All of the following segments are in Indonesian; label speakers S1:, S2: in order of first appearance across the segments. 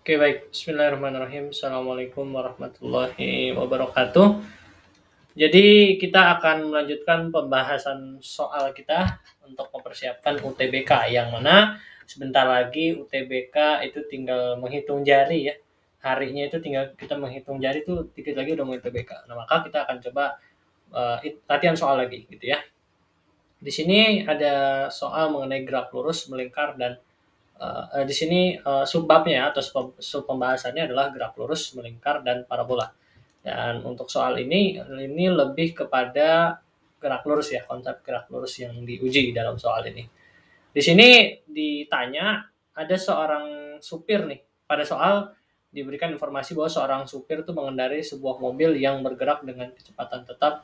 S1: Oke, baik. Bismillahirrahmanirrahim. Assalamualaikum warahmatullahi wabarakatuh. Jadi kita akan melanjutkan pembahasan soal kita untuk mempersiapkan UTBK, yang mana sebentar lagi UTBK itu tinggal menghitung jari ya. Harinya itu tinggal kita menghitung jari, tuh dikit lagi udah mau UTBK. Nah, maka kita akan coba latihan soal lagi gitu ya. Di sini ada soal mengenai gerak lurus, melingkar, dan di sini subbabnya atau sub pembahasannya adalah gerak lurus, melingkar, dan parabola. Dan untuk soal ini lebih kepada gerak lurus ya, konsep gerak lurus yang diuji dalam soal ini. Di sini ditanya ada seorang supir nih. Pada soal diberikan informasi bahwa seorang supir itu mengendarai sebuah mobil yang bergerak dengan kecepatan tetap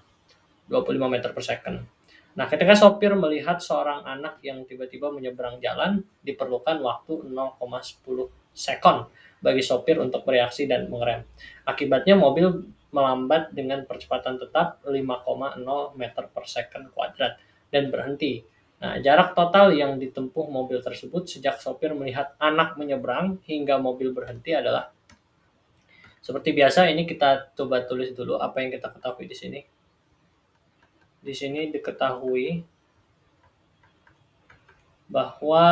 S1: 25 meter per second. Nah, ketika sopir melihat seorang anak yang tiba-tiba menyeberang jalan, diperlukan waktu 0,10 sekon bagi sopir untuk bereaksi dan mengerem. Akibatnya mobil melambat dengan percepatan tetap 5,0 meter per second kuadrat dan berhenti. Nah, jarak total yang ditempuh mobil tersebut sejak sopir melihat anak menyeberang hingga mobil berhenti adalah, seperti biasa, ini kita coba tulis dulu apa yang kita ketahui di sini. Di sini diketahui bahwa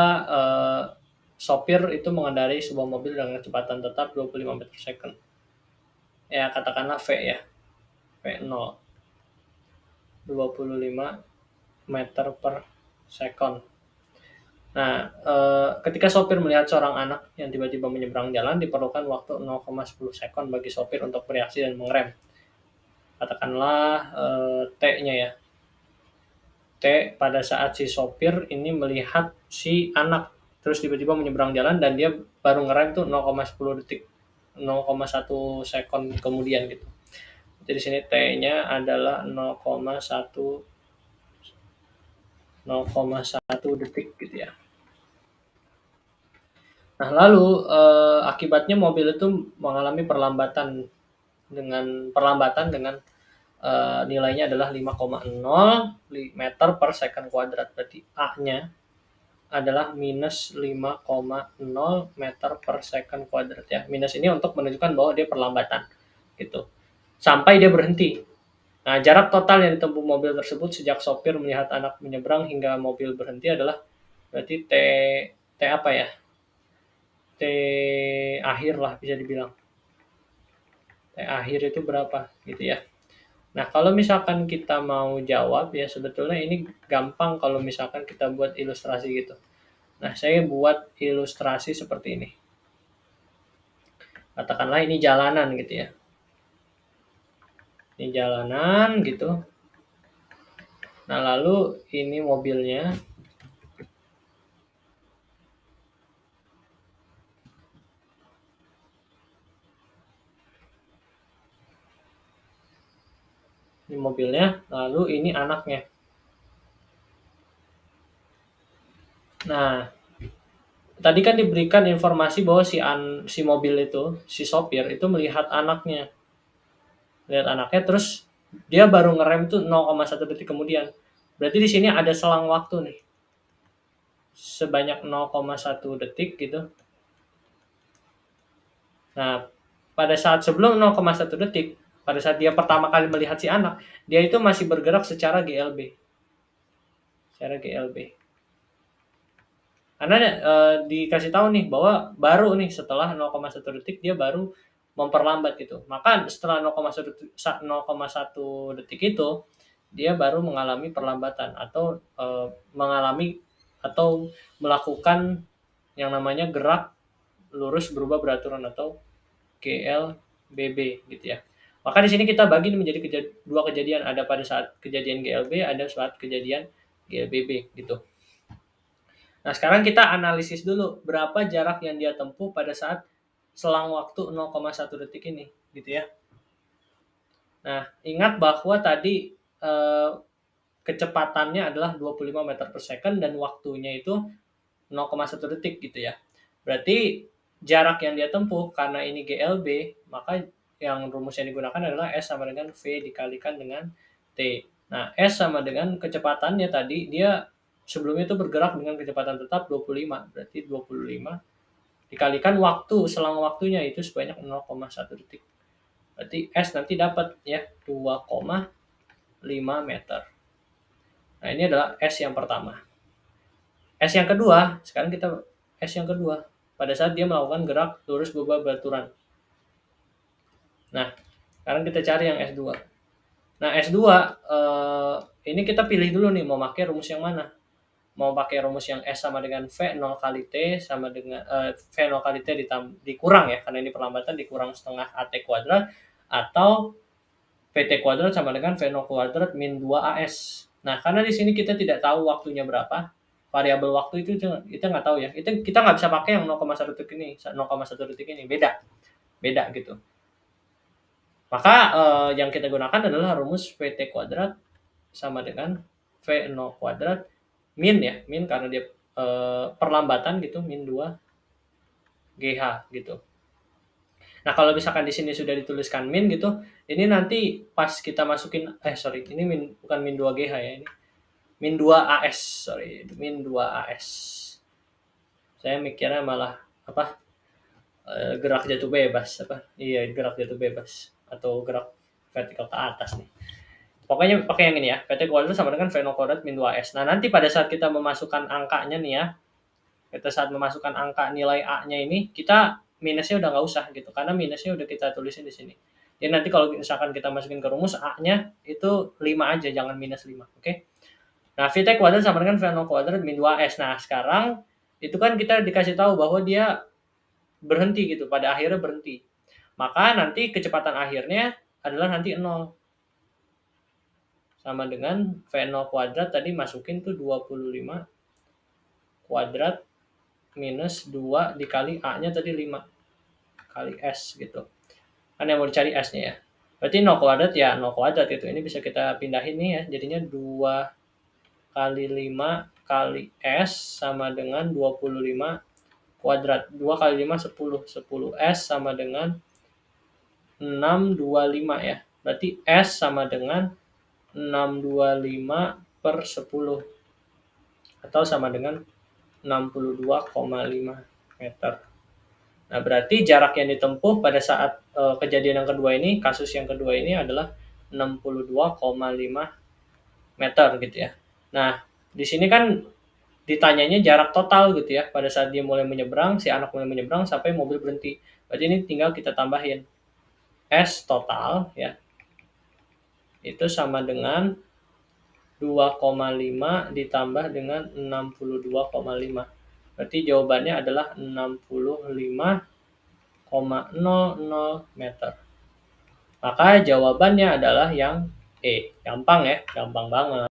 S1: sopir itu mengendarai sebuah mobil dengan kecepatan tetap 25 meter per second. Ya, katakanlah V ya. V0. 25 meter per second. Nah, ketika sopir melihat seorang anak yang tiba-tiba menyeberang jalan, diperlukan waktu 0,10 sekon bagi sopir untuk bereaksi dan mengerem. Katakanlah T-nya ya. T pada saat si sopir ini melihat si anak terus tiba-tiba menyeberang jalan dan dia baru ngerem tuh 0,10 detik, 0,1 sekon kemudian gitu. Jadi sini T-nya adalah 0,1 detik gitu ya. Nah, lalu akibatnya mobil itu mengalami perlambatan dengan nilainya adalah 5,0 meter per second kuadrat. Berarti A-nya adalah minus 5,0 meter per second kuadrat ya. Minus ini untuk menunjukkan bahwa dia perlambatan gitu. Sampai dia berhenti. Nah, jarak total yang ditempuh mobil tersebut sejak sopir melihat anak menyeberang hingga mobil berhenti adalah berarti T apa ya? T akhir lah bisa dibilang. T akhir itu berapa gitu ya. Nah, kalau misalkan kita mau jawab ya, sebetulnya ini gampang kalau misalkan kita buat ilustrasi gitu. Nah, saya buat ilustrasi seperti ini. Katakanlah ini jalanan gitu ya. Ini jalanan gitu. Nah, lalu ini mobilnya. Ini mobilnya, lalu ini anaknya. Nah, tadi kan diberikan informasi bahwa si mobil itu, si sopir itu melihat anaknya. Lihat anaknya terus dia baru ngerem tuh 0,1 detik kemudian. Berarti di sini ada selang waktu nih. Sebanyak 0,1 detik gitu. Nah, pada saat sebelum 0,1 detik, pada saat dia pertama kali melihat si anak, dia itu masih bergerak secara GLB. Secara GLB. Karena dikasih tahu nih bahwa baru nih setelah 0,1 detik dia baru memperlambat gitu. Maka setelah 0,1 detik itu dia baru mengalami perlambatan atau mengalami atau melakukan yang namanya gerak lurus berubah beraturan atau GLBB gitu ya. Maka di sini kita bagi menjadi dua kejadian, ada pada saat kejadian GLB, ada saat kejadian GLBB gitu. Nah, sekarang kita analisis dulu berapa jarak yang dia tempuh pada saat selang waktu 0,1 detik ini gitu ya. Nah, ingat bahwa tadi kecepatannya adalah 25 meter per second dan waktunya itu 0,1 detik gitu ya. Berarti jarak yang dia tempuh karena ini GLB, maka yang rumus yang digunakan adalah S sama dengan V dikalikan dengan T. Nah, S sama dengan kecepatannya tadi, dia sebelumnya itu bergerak dengan kecepatan tetap 25. Berarti 25 dikalikan waktu, selang waktunya itu sebanyak 0,1 detik. Berarti S nanti dapat ya 2,5 meter. Nah, ini adalah S yang pertama. S yang kedua, sekarang kita S yang kedua. Pada saat dia melakukan gerak lurus bebaturan. Nah, sekarang kita cari yang S2. Nah, S2 ini kita pilih dulu nih mau pakai rumus yang mana. Mau pakai rumus yang S sama dengan V0 kali T sama dengan V0 kali T dikurang ya, karena ini perlambatan dikurang setengah AT kuadrat, atau PT kuadrat sama dengan V0 kuadrat min 2AS. Nah, karena di sini kita tidak tahu waktunya berapa, variabel waktu itu kita nggak tahu ya. Itu kita nggak bisa pakai yang 0,1 detik ini, 0,1 detik ini, beda gitu. Maka yang kita gunakan adalah rumus PT kuadrat sama dengan V0 kuadrat min ya, min karena dia perlambatan gitu, min 2 GH gitu. Nah, kalau misalkan di sini sudah dituliskan min gitu, ini nanti pas kita masukin ini bukan min 2 GH ya, ini min 2 AS, min 2 AS. Saya mikirnya malah gerak jatuh bebas gerak jatuh bebas atau gerak vertikal ke atas nih. Pokoknya pakai yang ini ya, PT kuadrat sama dengan V0 kuadrat min 2S. Nah, nanti pada saat kita memasukkan angkanya nih ya, memasukkan angka nilai A-nya ini, kita minusnya udah nggak usah gitu, karena minusnya udah kita tulisin di sini. Jadi nanti kalau misalkan kita masukin ke rumus, A-nya itu 5 aja, jangan minus 5, oke? Nah, VT kuadrat sama dengan V0 kuadrat min 2S. Nah, sekarang itu kan kita dikasih tahu bahwa dia berhenti gitu, pada akhirnya berhenti. Maka nanti kecepatan akhirnya adalah nanti 0. Sama dengan V0 kuadrat tadi masukin tuh 25 kuadrat minus 2 dikali A-nya tadi 5 kali S gitu. Kan yang mau dicari S-nya ya. Berarti 0 kuadrat ya 0 kuadrat itu. Ini bisa kita pindahin nih ya. Jadinya 2 kali 5 kali S sama dengan 25 kuadrat. 2 kali 5 10. 10 S sama dengan 625 ya. Berarti S sama dengan 625 per 10 atau sama dengan 62,5 meter. Nah, berarti jarak yang ditempuh pada saat kejadian yang kedua ini, kasus yang kedua ini adalah 62,5 meter gitu ya. Nah, di sini kan ditanyanya jarak total gitu ya, pada saat dia mulai menyeberang, si anak mulai menyeberang sampai mobil berhenti. Berarti ini tinggal kita tambahin S total ya, itu sama dengan 2,5 ditambah dengan 62,5. Berarti jawabannya adalah 65,00 meter. Maka jawabannya adalah yang E. Gampang ya, gampang banget.